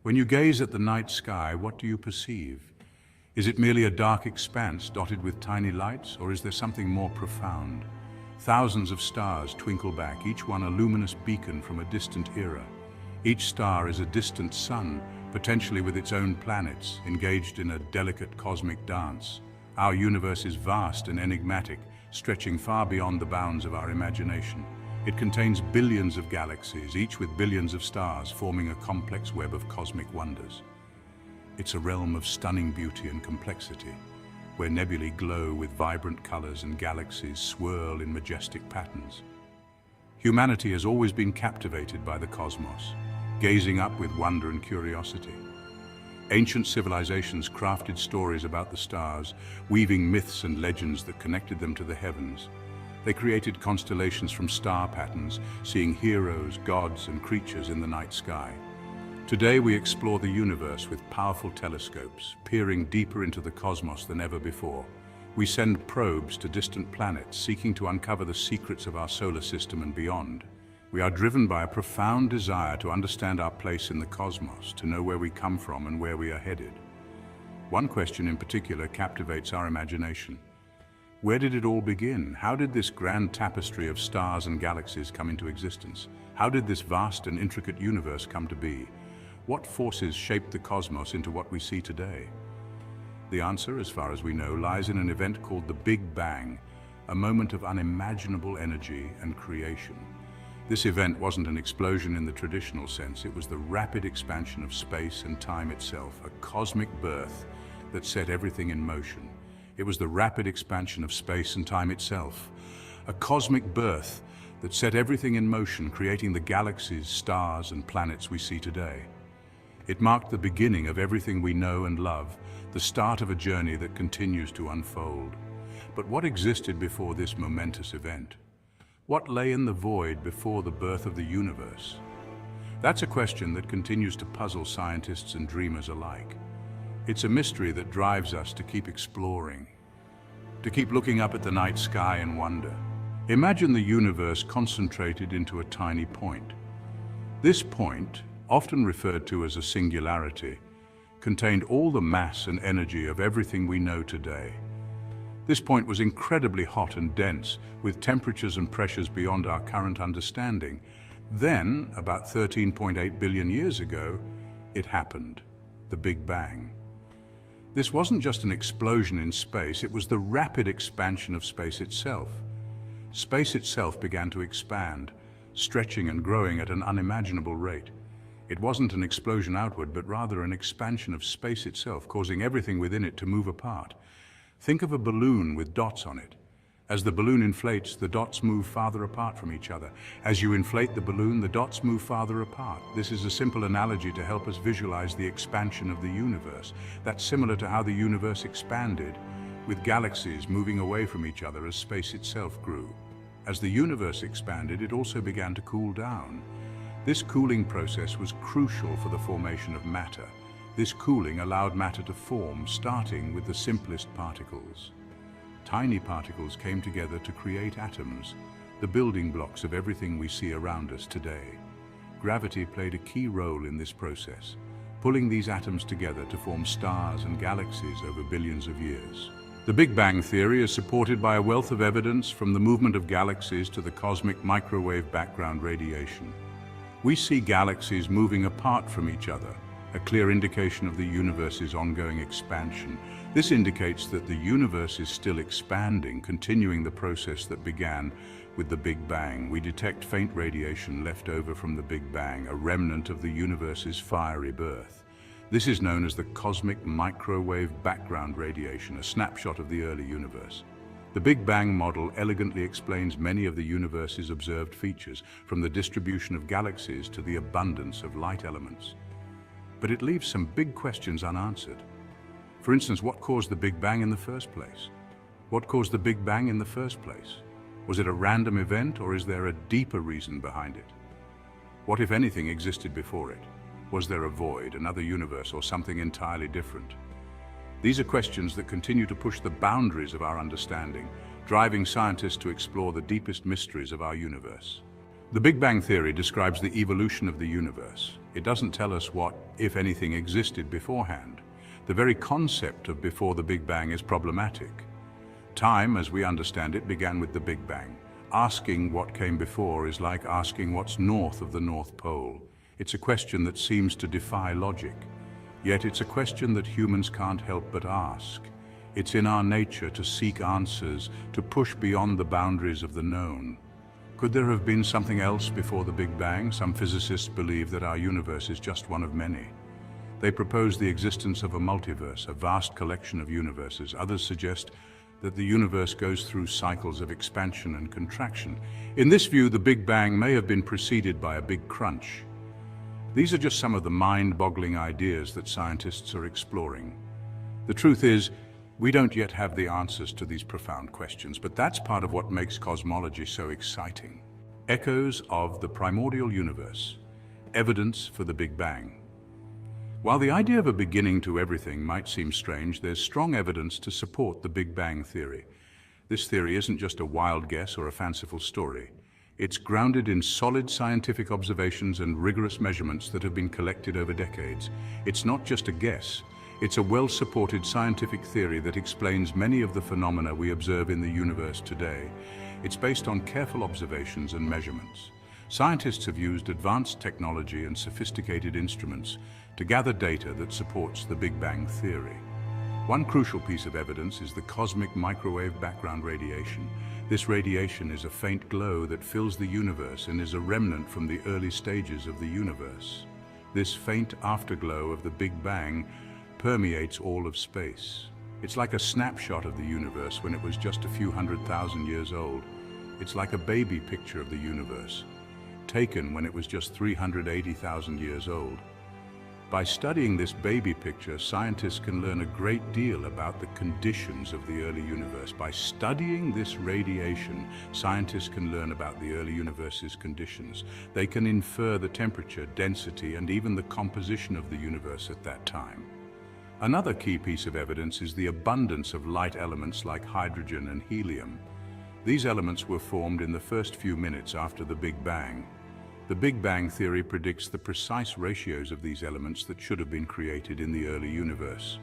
When you gaze at the night sky, what do you perceive? Is it merely a dark expanse dotted with tiny lights, or is there something more profound? Thousands of stars twinkle back, each one a luminous beacon from a distant era. Each star is a distant sun, potentially with its own planets, engaged in a delicate cosmic dance. Our universe is vast and enigmatic, stretching far beyond the bounds of our imagination. It contains billions of galaxies, each with billions of stars, forming a complex web of cosmic wonders. It's a realm of stunning beauty and complexity, where nebulae glow with vibrant colors and galaxies swirl in majestic patterns. Humanity has always been captivated by the cosmos, gazing up with wonder and curiosity. Ancient civilizations crafted stories about the stars, weaving myths and legends that connected them to the heavens. They created constellations from star patterns, seeing heroes, gods, and creatures in the night sky. Today we explore the universe with powerful telescopes, peering deeper into the cosmos than ever before. We send probes to distant planets, seeking to uncover the secrets of our solar system and beyond. We are driven by a profound desire to understand our place in the cosmos, to know where we come from and where we are headed. One question in particular captivates our imagination. Where did it all begin? How did this grand tapestry of stars and galaxies come into existence? How did this vast and intricate universe come to be? What forces shaped the cosmos into what we see today? The answer, as far as we know, lies in an event called the Big Bang, a moment of unimaginable energy and creation. This event wasn't an explosion in the traditional sense, it was the rapid expansion of space and time itself, a cosmic birth that set everything in motion. It was the rapid expansion of space and time itself, a cosmic birth that set everything in motion, creating the galaxies, stars, and planets we see today. It marked the beginning of everything we know and love, the start of a journey that continues to unfold. But what existed before this momentous event? What lay in the void before the birth of the universe? That's a question that continues to puzzle scientists and dreamers alike. It's a mystery that drives us to keep exploring, to keep looking up at the night sky and wonder. Imagine the universe concentrated into a tiny point. This point, often referred to as a singularity, contained all the mass and energy of everything we know today. This point was incredibly hot and dense, with temperatures and pressures beyond our current understanding. Then, about 13.8 billion years ago, it happened, the Big Bang. This wasn't just an explosion in space, it was the rapid expansion of space itself. Space itself began to expand, stretching and growing at an unimaginable rate. It wasn't an explosion outward, but rather an expansion of space itself, causing everything within it to move apart. Think of a balloon with dots on it. As the balloon inflates, the dots move farther apart from each other. As you inflate the balloon, the dots move farther apart. This is a simple analogy to help us visualize the expansion of the universe. That's similar to how the universe expanded, with galaxies moving away from each other as space itself grew. As the universe expanded, it also began to cool down. This cooling process was crucial for the formation of matter. This cooling allowed matter to form, starting with the simplest particles. Tiny particles came together to create atoms, the building blocks of everything we see around us today. Gravity played a key role in this process, pulling these atoms together to form stars and galaxies over billions of years. The Big Bang theory is supported by a wealth of evidence, from the movement of galaxies to the cosmic microwave background radiation. We see galaxies moving apart from each other, a clear indication of the universe's ongoing expansion. This indicates that the universe is still expanding, continuing the process that began with the Big Bang. We detect faint radiation left over from the Big Bang, a remnant of the universe's fiery birth. This is known as the cosmic microwave background radiation, a snapshot of the early universe. The Big Bang model elegantly explains many of the universe's observed features, from the distribution of galaxies to the abundance of light elements. But it leaves some big questions unanswered. For instance, what caused the Big Bang in the first place? What caused the Big Bang in the first place? Was it a random event, or is there a deeper reason behind it? What, if anything, existed before it? Was there a void, another universe, or something entirely different? These are questions that continue to push the boundaries of our understanding, driving scientists to explore the deepest mysteries of our universe. The Big Bang Theory describes the evolution of the universe. It doesn't tell us what, if anything, existed beforehand. The very concept of before the Big Bang is problematic. Time, as we understand it, began with the Big Bang. Asking what came before is like asking what's north of the North Pole. It's a question that seems to defy logic. Yet it's a question that humans can't help but ask. It's in our nature to seek answers, to push beyond the boundaries of the known. Could there have been something else before the Big Bang? Some physicists believe that our universe is just one of many. They propose the existence of a multiverse, a vast collection of universes. Others suggest that the universe goes through cycles of expansion and contraction. In this view, the Big Bang may have been preceded by a big crunch. These are just some of the mind-boggling ideas that scientists are exploring. The truth is, we don't yet have the answers to these profound questions, but that's part of what makes cosmology so exciting. Echoes of the primordial universe, evidence for the Big Bang. While the idea of a beginning to everything might seem strange, there's strong evidence to support the Big Bang theory. This theory isn't just a wild guess or a fanciful story. It's grounded in solid scientific observations and rigorous measurements that have been collected over decades. It's not just a guess. It's a well-supported scientific theory that explains many of the phenomena we observe in the universe today. It's based on careful observations and measurements. Scientists have used advanced technology and sophisticated instruments to gather data that supports the Big Bang theory. One crucial piece of evidence is the cosmic microwave background radiation. This radiation is a faint glow that fills the universe and is a remnant from the early stages of the universe. This faint afterglow of the Big Bang permeates all of space. It's like a snapshot of the universe when it was just a few 100,000 years old. It's like a baby picture of the universe, taken when it was just 380,000 years old. By studying this baby picture, scientists can learn a great deal about the conditions of the early universe. By studying this radiation, scientists can learn about the early universe's conditions. They can infer the temperature, density, and even the composition of the universe at that time. Another key piece of evidence is the abundance of light elements like hydrogen and helium. These elements were formed in the first few minutes after the Big Bang. The Big Bang theory predicts the precise ratios of these elements that should have been created in the early universe.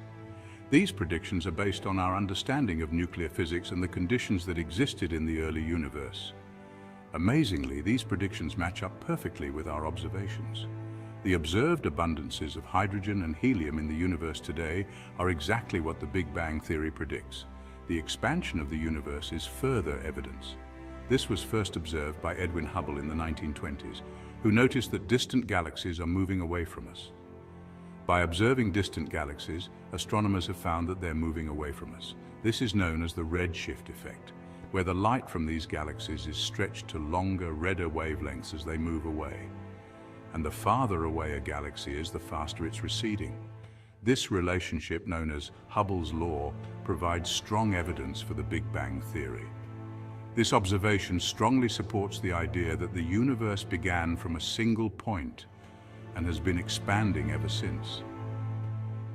These predictions are based on our understanding of nuclear physics and the conditions that existed in the early universe. Amazingly, these predictions match up perfectly with our observations. The observed abundances of hydrogen and helium in the universe today are exactly what the Big Bang theory predicts. The expansion of the universe is further evidence. This was first observed by Edwin Hubble in the 1920s, who noticed that distant galaxies are moving away from us. By observing distant galaxies, astronomers have found that they're moving away from us. This is known as the redshift effect, where the light from these galaxies is stretched to longer, redder wavelengths as they move away. And the farther away a galaxy is, the faster it's receding. This relationship, known as Hubble's law, provides strong evidence for the Big Bang theory. This observation strongly supports the idea that the universe began from a single point and has been expanding ever since.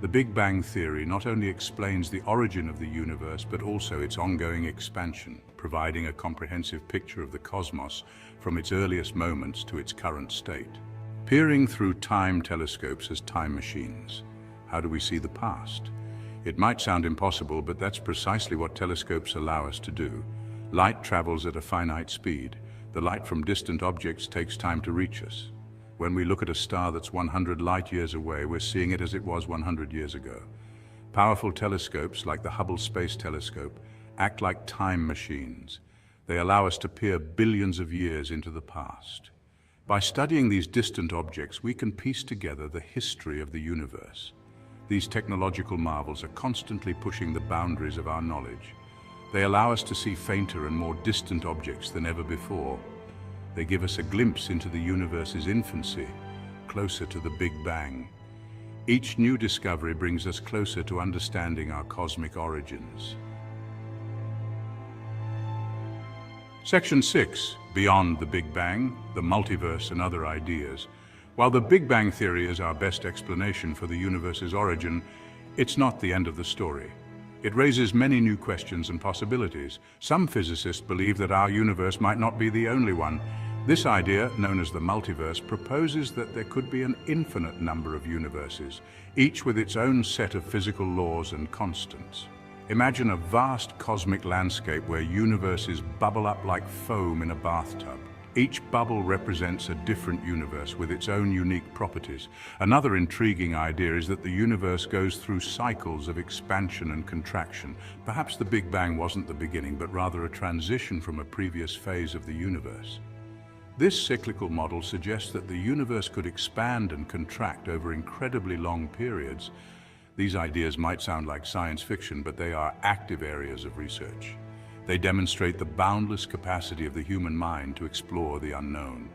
The Big Bang theory not only explains the origin of the universe, but also its ongoing expansion, providing a comprehensive picture of the cosmos from its earliest moments to its current state. Peering through time telescopes as time machines. How do we see the past? It might sound impossible, but that's precisely what telescopes allow us to do. Light travels at a finite speed. The light from distant objects takes time to reach us. When we look at a star that's 100 light years away, we're seeing it as it was 100 years ago. Powerful telescopes, like the Hubble Space Telescope, act like time machines. They allow us to peer billions of years into the past. By studying these distant objects, we can piece together the history of the universe. These technological marvels are constantly pushing the boundaries of our knowledge. They allow us to see fainter and more distant objects than ever before. They give us a glimpse into the universe's infancy, closer to the Big Bang. Each new discovery brings us closer to understanding our cosmic origins. Section 6, Beyond the Big Bang, the Multiverse and Other Ideas. While the Big Bang theory is our best explanation for the universe's origin, it's not the end of the story. It raises many new questions and possibilities. Some physicists believe that our universe might not be the only one. This idea, known as the multiverse, proposes that there could be an infinite number of universes, each with its own set of physical laws and constants. Imagine a vast cosmic landscape where universes bubble up like foam in a bathtub. Each bubble represents a different universe with its own unique properties. Another intriguing idea is that the universe goes through cycles of expansion and contraction. Perhaps the Big Bang wasn't the beginning, but rather a transition from a previous phase of the universe. This cyclical model suggests that the universe could expand and contract over incredibly long periods. These ideas might sound like science fiction, but they are active areas of research. They demonstrate the boundless capacity of the human mind to explore the unknown.